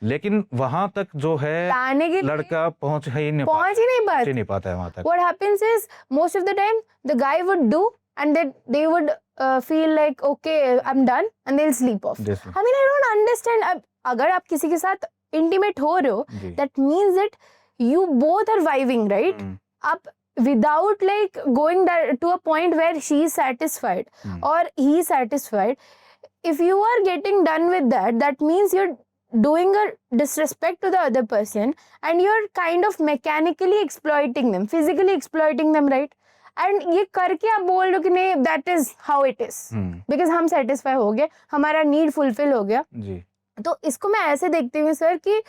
लेकिन वहां तक जो है लाने के लिए लड़का पहुंच ही नहीं पहुंच ही नहीं पाता है वहां तक। What happens is most of the time the guy would do and then they would feel like okay I'm done and they'll sleep off. Yes. I mean I don't understand. अगर आप किसी के साथ intimate हो रहे हो जी। that means that you both are vibing, right? आप without like going that to a point where she is satisfied or he is satisfied, if you are getting done with that, that means you're doing a disrespect to the other person and you're kind of mechanically exploiting them, physically exploiting them, right? And ये करके आप बोल रहे हो कि नहीं that is how it is because हम satisfy हो गए, हमारा need fulfill हो गया जी। तो इसको मैं ऐसे देखती हूँ सर कि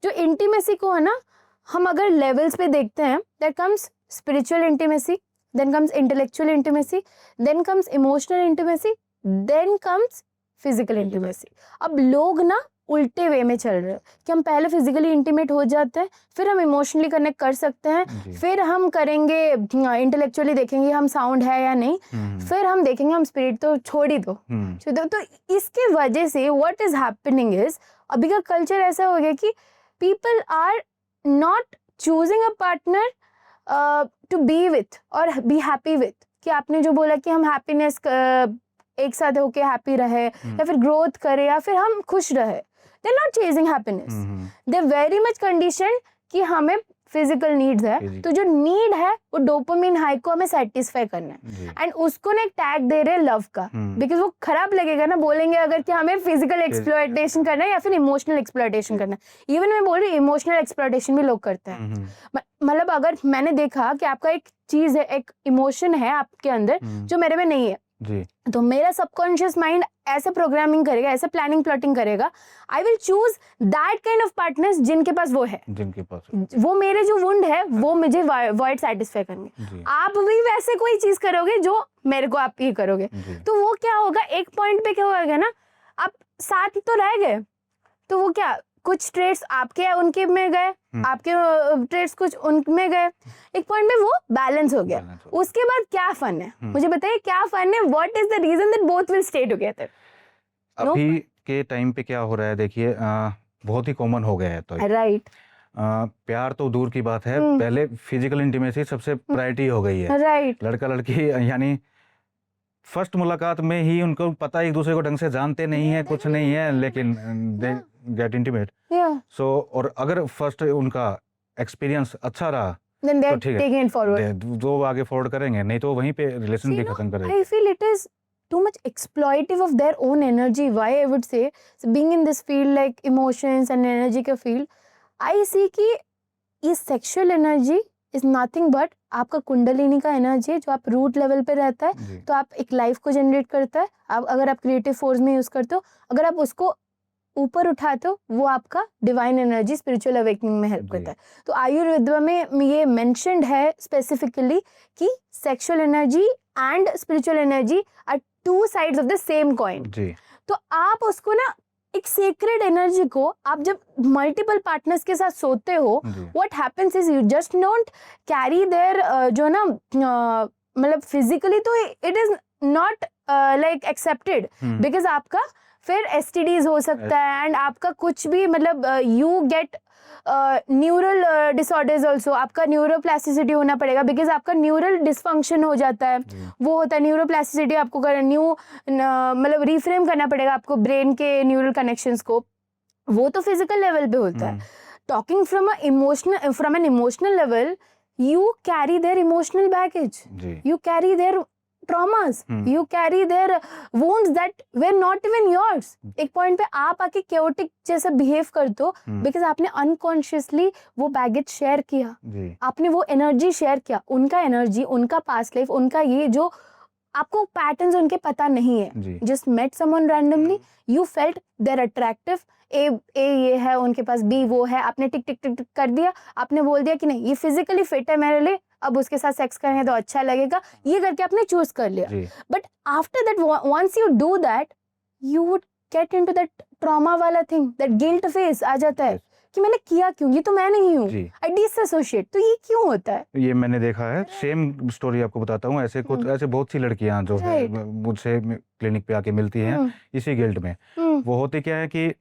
जो इंटीमेसी को है ना, हम अगर लेवल्स पे देखते हैं, there comes spiritual intimacy, then comes intellectual intimacy, then comes emotional intimacy, then comes physical intimacy. अब लोग ना उल्टे वे में चल रहे हैं कि हम पहले फिजिकली इंटीमेट हो जाते हैं, फिर हम इमोशनली कनेक्ट कर सकते हैं, फिर हम करेंगे इंटेलेक्चुअली देखेंगे हम साउंड है या नहीं, फिर हम देखेंगे हम स्पिरिट तो छोड़ ही दो। तो इसके वजह से व्हाट इज हैपनिंग इज अभी का कल्चर ऐसा हो गया कि people are not choosing a partner to be with और बी हैप्पी विथ, कि आपने जो बोला कि हम हैप्पीनेस एक साथ होके हैप्पी रहे या फिर ग्रोथ करे या फिर हम खुश रहे, they are not chasing happiness, they are very much condition कि हमें फिजिकल नीड्स है, तो जो नीड है वो डोपामिन हाई को हमें सेटिस्फाई करना है एंड उसको ना एक टैग दे रहे हैं लव का, बिकॉज वो खराब लगेगा ना बोलेंगे अगर कि हमें फिजिकल एक्सप्लॉयटेशन करना है या फिर इमोशनल एक्सप्लॉयटेशन करना है। इवन मैं बोल रही हूँ इमोशनल एक्सप्लॉयटेशन भी लोग करते हैं। मतलब अगर मैंने देखा कि आपका एक चीज है, एक इमोशन है आपके अंदर जो मेरे में नहीं है जी, तो मेरा सबकॉन्शियस माइंड ऐसे प्रोग्रामिंग करेगा, ऐसे प्लानिंग प्लॉटिंग करेगा, I will choose that kind of partners जिनके पास वो है, जिनके पास वो मेरे जो वुंड है वो मुझे वॉइड सेटिस्फाई करेंगे। आप भी वैसे कोई चीज करोगे जो मेरे को आप ये करोगे, तो वो क्या होगा, एक पॉइंट पे क्या होगा ना, आप साथ तो रह गए तो वो क्या कुछ ट्रेड्स आपके उनके में गए, आपके ट्रेड्स कुछ उनमें गए, एक पॉइंट पे वो बैलेंस हो गया। उसके बाद क्या फन है, मुझे बताइए क्या फन है, what is the reason that both will stay together. अभी के टाइम पे क्या हो रहा है देखिए, बहुत ही कॉमन हो गया है, तो राइट प्यार तो दूर की बात है, पहले फिजिकल इंटीमेसी सबसे प्रायोरिटी हो गई है। राइट लड़का लड़की यानी फर्स्ट मुलाकात में ही उनको पता एक दूसरे को ढंग से जानते नहीं है, कुछ नहीं है, लेकिन दे गेट इंटीमेट। सो और अगर फर्स्ट उनका एक्सपीरियंस अच्छा रहा तो ठीक है, जो आगे फॉरवर्ड करेंगे, नहीं तो वहीं पे रिलेशन भी खत्म करेंगे। I feel it is too much exploitive of their own energy. Why I would say, so being in this field like emotions and energy का field, I see कि ये sexual energy is nothing but आपका कुंडलिनी का energy है जो आप root level पे रहता है, तो आप एक लाइफ को जनरेट करता है। आप अगर आप क्रिएटिव फोर्स में यूज करते हो, अगर आप उसको ऊपर उठाते हो, वो आपका डिवाइन एनर्जी स्पिरिचुअल अवेकनिंग में हेल्प करता है। तो आयुर्वेद में ये मेंशन्ड है स्पेसिफिकली कि sexual energy and spiritual energy are two sides of the same coin. तो आप उसको ना एक सेक्रेड एनर्जी को आप जब मल्टीपल पार्टनर्स के साथ सोते हो, what happens is you just don't carry their जो ना मतलब फिजिकली तो it is not like accepted, because आपका फिर एसटीडीज हो सकता है एंड आपका कुछ भी मतलब you get neural disorders also, आपका न्यूरोप्लास्टिसिटी होना पड़ेगा बिकॉज आपका न्यूरल डिसफंक्शन हो जाता है, वो होता है न्यूरोप्लास्टिसिटी। आपको मतलब रिफ्रेम करना पड़ेगा आपको ब्रेन के न्यूरल कनेक्शंस को, वो तो फिजिकल लेवल पे होता है। Talking from an emotional level, you carry their emotional baggage, you carry their traumas, you carry their wounds that were not even yours. एक पॉइंट पे आप आके chaotic जैसा बिहेव करते हो बिकॉज आपने अनकॉन्शियसली वो बैगेज शेयर किया, आपने वो एनर्जी शेयर किया, उनका एनर्जी, उनका पास्ट लाइफ, उनका ये जो आपको पैटर्न्स उनके पता नहीं है। Just met someone randomly, you felt they're attractive, ए ये है उनके पास, बी वो है, आपने टिक टिक टिक टिक कर दिया, आपने बोल दिया कि नहीं ये फिजिकली फिट है मेरे लिए, अब उसके साथ सेक्स करेंगे तो अच्छा लगेगा, ये करके आपने चूज कर लिया। But after that once you do that you would get into that trauma वाला थिंग, दैट गिल्ट फेज आ जाता है कि मैंने किया क्यों, ये तो मैं नहीं हूँ, आई डिसएसोशिएट। तो ये क्यों होता है? ये मैंने देखा है, सेम स्टोरी आपको बताता हूँ। ऐसे कुछ ऐसे बहुत सी लड़कियां जो है मुझसे क्लिनिक पे आके मिलती हैं इसी गिल्ट में। वो होती क्या है कि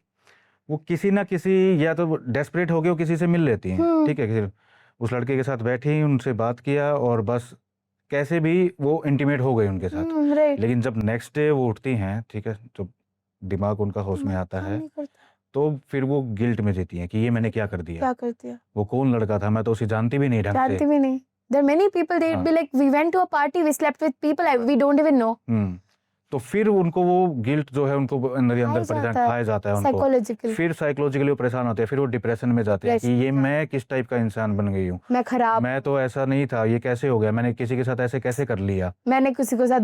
वो किसी ना किसी या तो डेस्परेट हो गए वो किसी से मिल लेती हैं, ठीक है, किसी उस लड़के के साथ बैठी, उनसे बात किया और बस कैसे भी वो इंटीमेट हो गई उनके साथ। राइट, लेकिन जब नेक्स्ट डे वो उठती हैं, ठीक है, जब दिमाग उनका होश में आता है, तो फिर वो गिल्ट में जीती हैं कि ये मैंने क्या कर दिया, क्या कर दिया, वो कौन लड़का था, मैं तो उसे जानती भी नहीं ढंग जानती से। भी नहीं। There are many people, they'd हाँ। be like, we went to a party, we slept with people we don't even know. तो फिर उनको वो गिल्ट जो है उनको अंदर ही अंदर परेशान खाया जाता है उनको, साइकोलॉजिकल, फिर साइकोलॉजिकली वो परेशान होते हैं, फिर वो डिप्रेशन में जाते हैं कि ये मैं किस टाइप का इंसान बन गई हूँ, मैं खराब, मैं तो ऐसा नहीं था, ये कैसे हो गया, मैंने किसी के साथ ऐसे कैसे कर लिया, मैंने किसी के साथ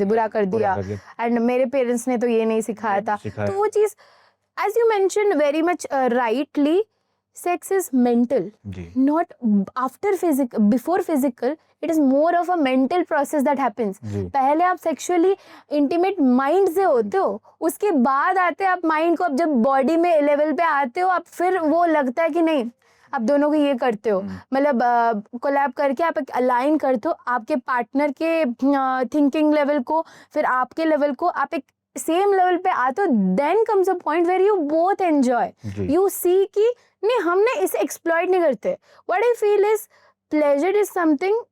बुरा कर दिया, एंड मेरे पेरेंट्स ने तो ये नहीं सिखाया था। तो वो चीज, as you mentioned very much rightly, sex is mental, not after physical, before physical, it is more of a mental process that happens. पहले आप sexually intimate mind से होते हो, उसके बाद आते आप mind को, अब जब body में लेवल पे आते हो, आप फिर वो लगता है कि नहीं आप दोनों को ये करते हो, मतलब कोलैब करके आप एक अलाइन करते हो, आपके पार्टनर के थिंकिंग लेवल को, फिर आपके लेवल को, आप एक सेम लेवल पे आते हो, then comes a point where you both enjoy, you see कि नहीं हमने इसे एक्सप्लॉइट नहीं करते। What I feel is pleasure is something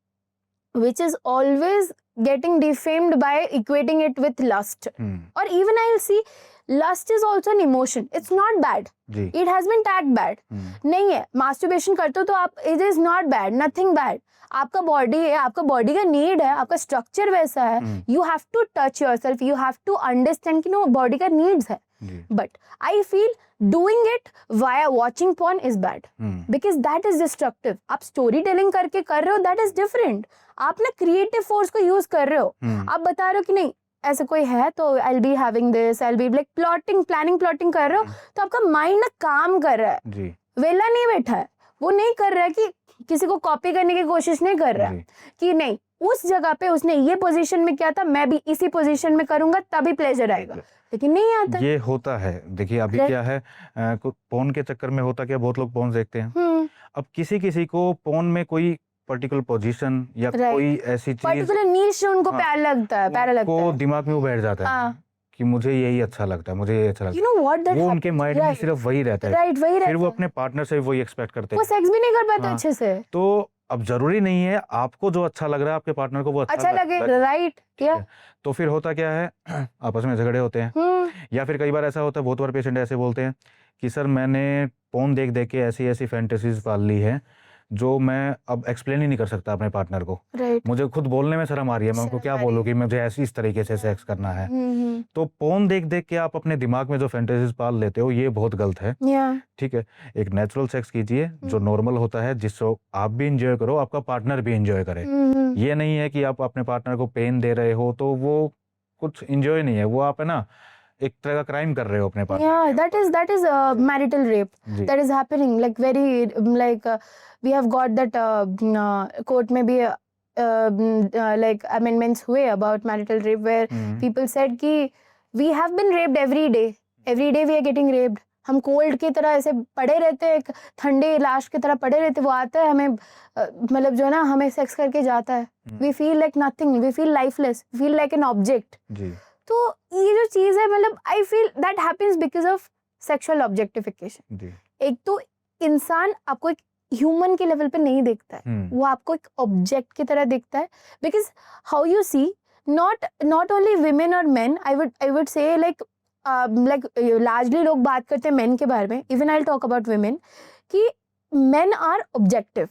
which is always getting defamed by equating it with lust, or even I'll see lust is also an emotion, it's not bad, it has been tagged bad, नहीं है, masturbation करते हो तो आप, it is not bad, nothing bad, आपका body है, आपका body का नीड है, आपका स्ट्रक्चर वैसा है, you have to touch yourself, you have to understand कि नो बॉडी का नीड्स है, but I feel doing it via watching porn is bad, because that is destructive. आप स्टोरी टेलिंग करके कर रहे हो, दैट इज डिफरेंट, आप ना क्रिएटिव फोर्स को यूज कर रहे हो, आप बता रहे हो कि नहीं ऐसा कोई है तो I will be having this, I will be like plotting, planning, plotting कर रहे हो, तो आपका माइंड ना काम कर रहा है, वेला नहीं बैठा है, वो नहीं कर रहा है कि किसी को कॉपी करने की कोशिश नहीं कर रहा है कि नहीं उस जगह पे उसने ये पोजीशन में किया था, मैं भी इसी पोजीशन में करूंगा तभी प्लेजर आएगा, लेकिन नहीं आता। ये होता है, देखिए अभी क्या है, पोर्न के चक्कर में होता क्या, बहुत लोग पोर्न देखते हैं, अब किसी किसी को पोर्न में कोई पर्टिकुलर पोजीशन या कोई ऐसी चीज, पर्टिकुलर नीश उनको प्यारा लगता है, प्यारा लगता है, दिमाग में वो बैठ जाता है कि मुझे यही अच्छा लगता है, मुझे यही अच्छा लगता है, you know what that वो उनके माइंड में सिर्फ वही रहता है, राइट वही रहता है, फिर वो अपने पार्टनर से वही एक्सपेक्ट करते हैं, वो सेक्स भी नहीं कर पाते अच्छे से। तो अब जरूरी नहीं है आपको जो अच्छा लग रहा है आपके पार्टनर को वो अच्छा लगे, राइट, या तो फिर होता क्या है, आपस में झगड़े होते हैं, या फिर कई बार ऐसा होता है, बहुत बार पेशेंट ऐसे बोलते हैं कि सर मैंने पोर्न देख देख के ऐसी ऐसी फैंटेसीज पाल ली है जो मैं अब एक्सप्लेन ही नहीं कर सकता अपने पार्टनर को, मुझे खुद बोलने में शर्म आ रही है, मैं उनको क्या बोलूं कि मुझे ऐसी इस तरीके से सेक्स करना है। तो पोर्न देख देख के आप अपने दिमाग में जो फैंटेसीज पाल लेते हो, ये बहुत गलत है, ठीक है, एक नेचुरल सेक्स कीजिए जो नॉर्मल होता है, जिससे आप भी इंजॉय करो, आपका पार्टनर भी इंजॉय करे, ये नहीं है कि आप अपने पार्टनर को पेन दे रहे हो तो वो कुछ इंजॉय नहीं है, वो आप है ना एक तरह का क्राइम कर रहे हो अपने partner. Yeah, that is marital rape that is happening, like very like we have got that court में भी like amendments हुए about marital rape where people said कि we have been raped every day we are getting raped, हम cold की तरह ऐसे पड़े रहते हैं, एक ठंडे लाश की तरह पड़े रहते, वो आता है हमें मतलब जो है ना हमें सेक्स करके जाता है, we feel like nothing, we feel lifeless, we feel like an object। तो ये जो चीज है, मतलब I feel that happens because of sexual objectification. एक तो इंसान आपको एक ह्यूमन के लेवल पे नहीं देखता है, वो आपको एक ऑब्जेक्ट की तरह देखता है, because how you see not only women और men, I would say like largely लोग बात करते हैं मेन के बारे में, even I will talk about women, कि men are objective,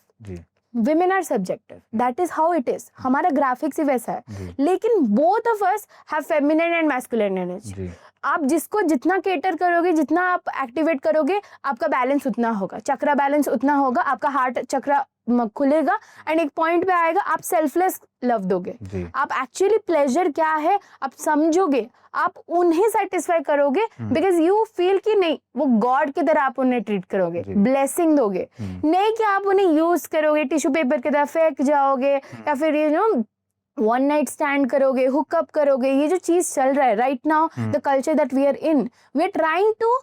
women are subjective, that is how it is, हमारा ग्राफिक्स ही वैसा है, लेकिन both of us have feminine and masculine energy। आप जिसको जितना केटर करोगे, जितना आप एक्टिवेट करोगे, आपका बैलेंस उतना होगा, चक्रा बैलेंस उतना होगा, आपका हार्ट चक्रा खुलेगा, एंड एक पॉइंट पे आएगा आप सेल्फलेस लव दोगे, आप एक्चुअली प्लेजर क्या है आप समझोगे, आप उन्हें सेटिस्फाई करोगे, बिकॉज यू फील कि नहीं वो गॉड की तरह आप उन्हें ट्रीट करोगे, ब्लेसिंग दोगे, नहीं कि आप उन्हें यूज करोगे, टिश्यू पेपर की तरह फेंक जाओगे, या फिर you know one night stand करोगे, हुकअप करोगे। ये जो चीज चल रहा है right now, the culture that we are in, we are trying to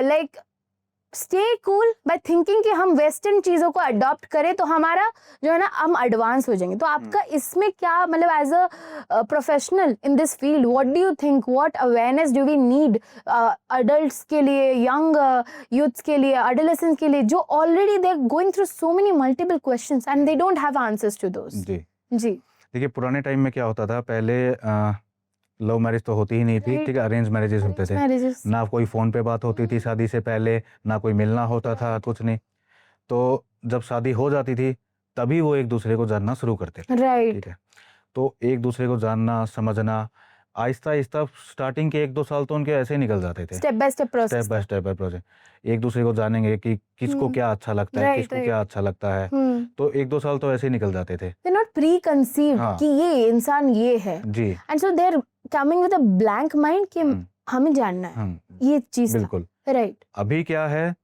like stay cool by thinking कि हम वेस्टर्न चीजों को अडॉप्ट करें तो हमारा जो है ना हम एडवांस हो जाएंगे। तो आपका इसमें क्या मतलब as a professional in this field what do you think, what awareness do we need adults के लिए, यंग यूथ्स के लिए, एडोलेसेंट्स के लिए जो already they are going through so many multiple questions and they don't have answers to those. जी जी देखिए, पुराने टाइम में क्या होता था, पहले लव मैरिज तो होती ही नहीं थी, Right. ठीक है, अरेंज मैरिजेस होते थे। मैरिजेस ना कोई फ़ोन पे बात होती थी शादी से पहले, ना कोई मिलना होता था, कुछ नहीं। तो जब शादी हो जाती थी तभी वो एक दूसरे को जानना शुरू करते थे, राइट ठीक है। तो एक दूसरे को जानना, समझना, आहिस्ता आहिस्ता स्टार्टिंग के 1-2 साल तो उनके ऐसे ही निकल जाते थे, step by step step process. By step by process. एक दूसरे को जानेंगे कि किसको हम्म। क्या अच्छा लगता है, Right, किसको right. क्या अच्छा लगता है। तो 1-2 साल तो ऐसे ही निकल जाते थे। They're not preconceived हाँ। कि ये इंसान ये है, जी and so they're coming with a blank mind कि हमें जानना है ये चीज था। बिल्कुल। राइट अभी क्या है,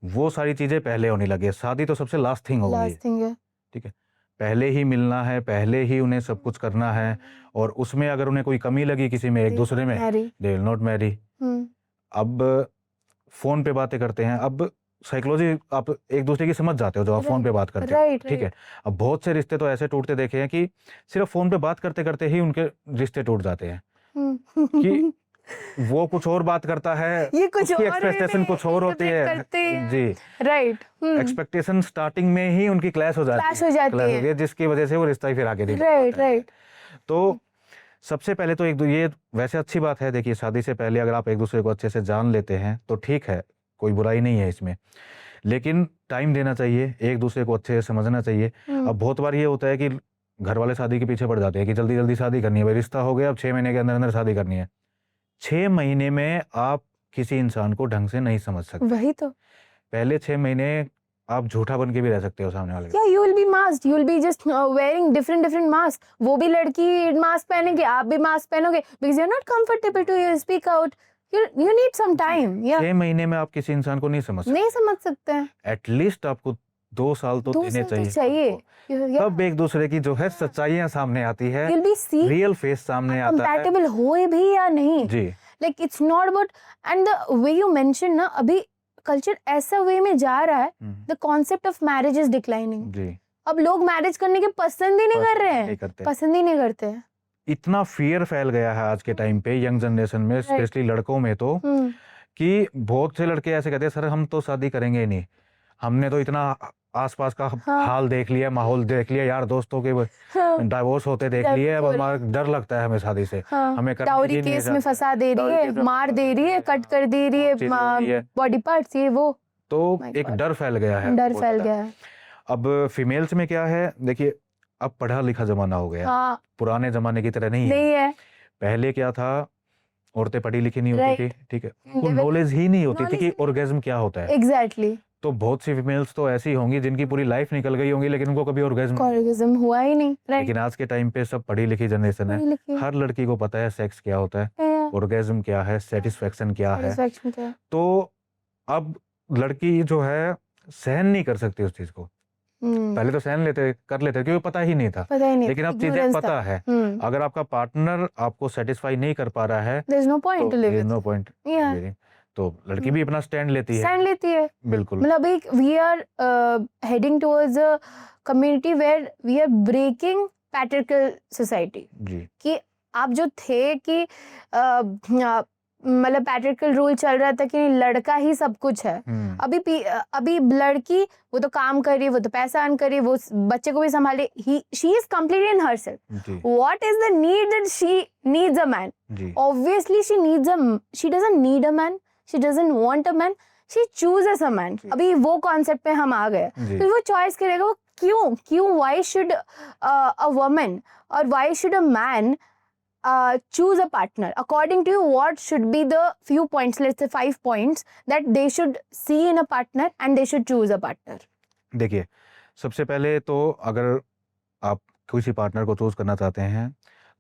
वो सारी चीजें पहले होने लगी है। शादी तो सबसे लास्ट थिंग हो गई है, लास्ट थिंग है। ठीक है। पहले ही मिलना है, पहले ही उन्हें सब कुछ करना है, और उसमें अगर उन्हें कोई कमी लगी किसी में, एक दूसरे में, marry they will not marry. अब फोन पे बातें करते हैं, अब साइकोलॉजी आप एक दूसरे की समझ जाते हो जब आप फोन पे बात करते हो, राइट ठीक है। अब बहुत से रिश्ते तो ऐसे टूटते देखे हैं कि सिर्फ फोन पे बात करते करते ही उनके रिश्ते टूट जाते हैं कि वो कुछ और बात करता है, ये कुछ उसकी और एक्सपेक्टेशन कुछ और होती है। जी राइट एक्सपेक्टेशन स्टार्टिंग में ही उनकी क्लैश हो जाती क्लैश हो जाती clash है। होती है, जिसकी वजह से वो रिश्ता ही फिर आगे नहीं बढ़ राइट पाता है। राइट तो सबसे पहले तो ये वैसे अच्छी बात है, देखिए शादी से पहले अगर आप एक दूसरे को अच्छे से जान लेते हैं तो ठीक है, कोई बुराई नहीं है इसमें, लेकिन टाइम देना चाहिए, एक दूसरे को अच्छे से समझना चाहिए। अब बहुत बार ये होता है कि घर वाले शादी के पीछे पड़ जाते हैं कि जल्दी जल्दी शादी करनी है, भाई रिश्ता हो गया, अब 6 महीने के अंदर अंदर शादी करनी है। 6 महीने में आप किसी इंसान को ढंग से नहीं समझ सकते। वही तो। पहले 6 महीने आप झूठा बन के भी रह सकते हो सामने वाले Yeah, you will be masked. You will be just wearing different masks. वो भी लड़की मास्क पहनेंगे, आप भी mask पहनोगे because you're not comfortable to speak out. You need some time. Yeah. 6 महीने में आप किसी इंसान को नहीं समझ सकते। नहीं समझ सकते हैं। एटलीस्ट आपको 2 साल तो 2 देने साल तो चाहिए चाहिए। आपको। तब एक दूसरे की जो है सच्चाइयां सामने आती है, You'll be see real face सामने आता है। compatible होए भी या नहीं। जी Like it's not about and the way you mentioned ना, अभी कल्चर ऐसा वे में जा रहा है, the concept of marriage is declining. जी अब लोग मैरिज करने के पसंद ही नहीं कर रहे नहीं हैं, करते। पसंद ही नहीं करते हैं। इतना फियर फैल गया है आज के टाइम पे यंग जनरेशन में, स्पेशली लड़कों में तो, कि बहुत से लड़के ऐसे कहते हैं सर हम तो शादी करेंगे ही नहीं, हमने तो इतना आसपास का हाल देख लिया, माहौल देख लिया, यार दोस्तों के डाइवोर्स होते देख लिए, अब हमारा डर लगता है हमें शादी से, हमें करनी डाउरी ही नहीं है केस में शादी। फंसा दे रही है, मार दे रही है, कट कर दे रही चीजें हो रही है है। बॉडी पार्ट्स, ये वो तो My एक God. डर फैल गया है, डर बहुत फैल ज्यादा। गया है। अब फीमेल्स में क्या है, देखिए अब पढ़ा लिखा जमाना हो गया, हाँ पुराने जमाने की तरह नहीं है। नहीं है। पहले क्या था, औरतें पढ़ी लिखी नहीं होती Right. थी, ठीक है, उनको They were- नॉलेज ही नहीं होती थी knowledge कि ही नहीं। ऑर्गेज्म क्या होता है। एग्जैक्टली तो बहुत सी फीमेल्स तो ऐसी होंगी जिनकी पूरी लाइफ निकल गई होंगी, लेकिन उनको कभी ऑर्गेज्म, ऑर्गेज्म हुआ ही नहीं। राइट लेकिन आज के टाइम पे सब पढ़ी लिखी जनरेशन है, हर लड़की को पता है सेक्स क्या होता है, ऑर्गेज्म क्या है, सेटिस्फेक्शन क्या है। तो अब लड़की जो है सहन नहीं कर सकती उस चीज को। पहले तो सहन कर लेते क्योंकि पता ही नहीं था, पता ही नहीं, लेकिन अब चीजें पता है। अगर आपका पार्टनर आपको सेटिस्फाई नहीं कर पा रहा है, there is no point to live to it. No point, तो लड़की भी अपना स्टैंड लेती है। स्टैंड लेती है, बिल्कुल। मतलब एक we are heading towards a community where we are breaking patriarchal society. जी कि आप जो थे कि मतलब पैट्रिकल रूल चल रहा था कि लड़का ही सब कुछ है, अभी लड़की वो तो काम कर रही है, वो तो पैसा अर्न कर रही है, वो बच्चे को भी संभाले, she is complete in herself. What is the need that she needs a man? Obviously she doesn't need a man, she doesn't want a man, she chooses a man. अभी वो कॉन्सेप्ट पे हम आ गए, तो वो चॉइस करेगा, वो क्यों व्हाई शुड अ वुमन और why should a man choose a partner? According to you, what should be the few points, let's say 5 points that they should see in a partner and they should choose a partner? देखिए, सबसे पहले तो अगर आप किसी partner को choose करना चाहते हैं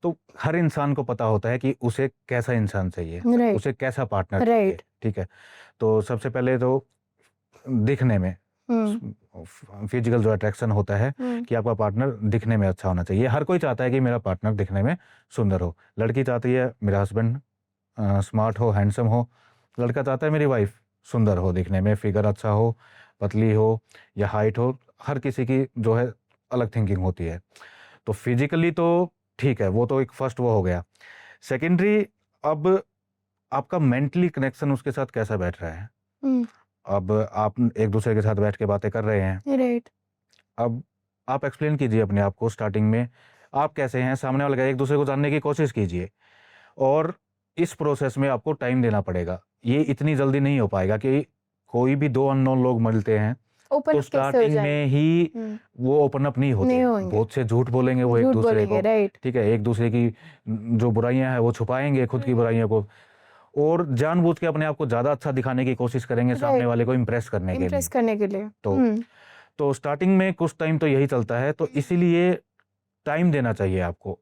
तो हर इंसान को पता होता है कि उसे कैसा इंसान चाहिए, Right. उसे कैसा पार्टनर चाहिए, ठीक है। तो सबसे पहले तो दिखने में फिजिकल जो अट्रैक्शन होता है कि आपका पार्टनर दिखने में अच्छा होना चाहिए। हर कोई चाहता है कि मेरा पार्टनर दिखने में सुंदर हो। लड़की चाहती है मेरा हस्बैंड स्मार्ट हो, हैंडसम हो। लड़का चाहता है मेरी वाइफ सुंदर हो दिखने में, फिगर अच्छा हो, पतली हो या हाइट हो, हर किसी की जो है अलग थिंकिंग होती है। तो फिजिकली तो ठीक है, वो तो एक फर्स्ट वो हो गया। सेकेंडरी, अब आपका मेंटली कनेक्शन उसके साथ कैसा बैठ रहा है। हम्म, अब आप एक दूसरे के साथ बैठ के बातें कर रहे हैं, राइट। अब आप एक्सप्लेन कीजिए अपने आप को स्टार्टिंग में, आप कैसे हैं, सामने वाले का एक दूसरे को जानने की कोशिश कीजिए। और इस प्रोसेस में आपको टाइम देना पड़ेगा, ये इतनी जल्दी नहीं हो पाएगा कि कोई भी दो अननोन लोग मिलते हैं ओपन तो अप कैसे हो स्टार्टिंग जाए? में ही वो ओपन अप नहीं होते, नहीं होंगे, बहुत से झूठ बोलेंगे वो एक झूठ दूसरे बोलेंगे, को, राइट। ठीक है, एक दूसरे की जो बुराइयां हैं वो छुपाएंगे, खुद की बुराइयों को, और जानबूझ के अपने आप को ज्यादा अच्छा दिखाने की कोशिश करेंगे सामने राइट, वाले को इम्प्रेस करने के इम्प्रेस लिए। करने के लिए। तो स्टार्टिंग में कुछ टाइम तो यही चलता है, तो इसीलिए टाइम देना चाहिए आपको।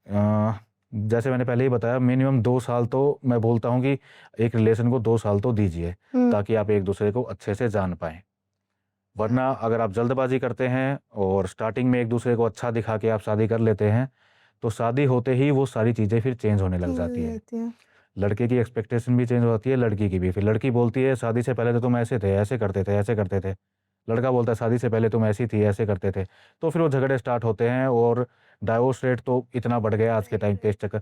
अ, जैसे मैंने पहले ही बताया, मिनिमम 2 साल तो मैं बोलता हूँ कि एक रिलेशन को 2 साल तो दीजिए, ताकि आप एक दूसरे को अच्छे से जान पाएं। वरना अगर आप जल्दबाजी करते हैं और स्टार्टिंग में एक दूसरे को अच्छा दिखा के आप शादी कर लेते हैं, तो शादी होते ही वो सारी चीज़ें फिर चेंज होने लग जाती है। लड़के की एक्सपेक्टेशन भी चेंज हो जाती है, लड़की की भी। फिर लड़की बोलती है शादी से पहले तो तुम ऐसे थे, ऐसे करते थे, ऐसे करते थे। लड़का बोलता है शादी से पहले तुम ऐसी थी, ऐसे करते थे। तो फिर वो झगड़े स्टार्ट होते हैं और डाइवोर्स रेट तो इतना बढ़ गया आज के टाइम पे इस चक्कर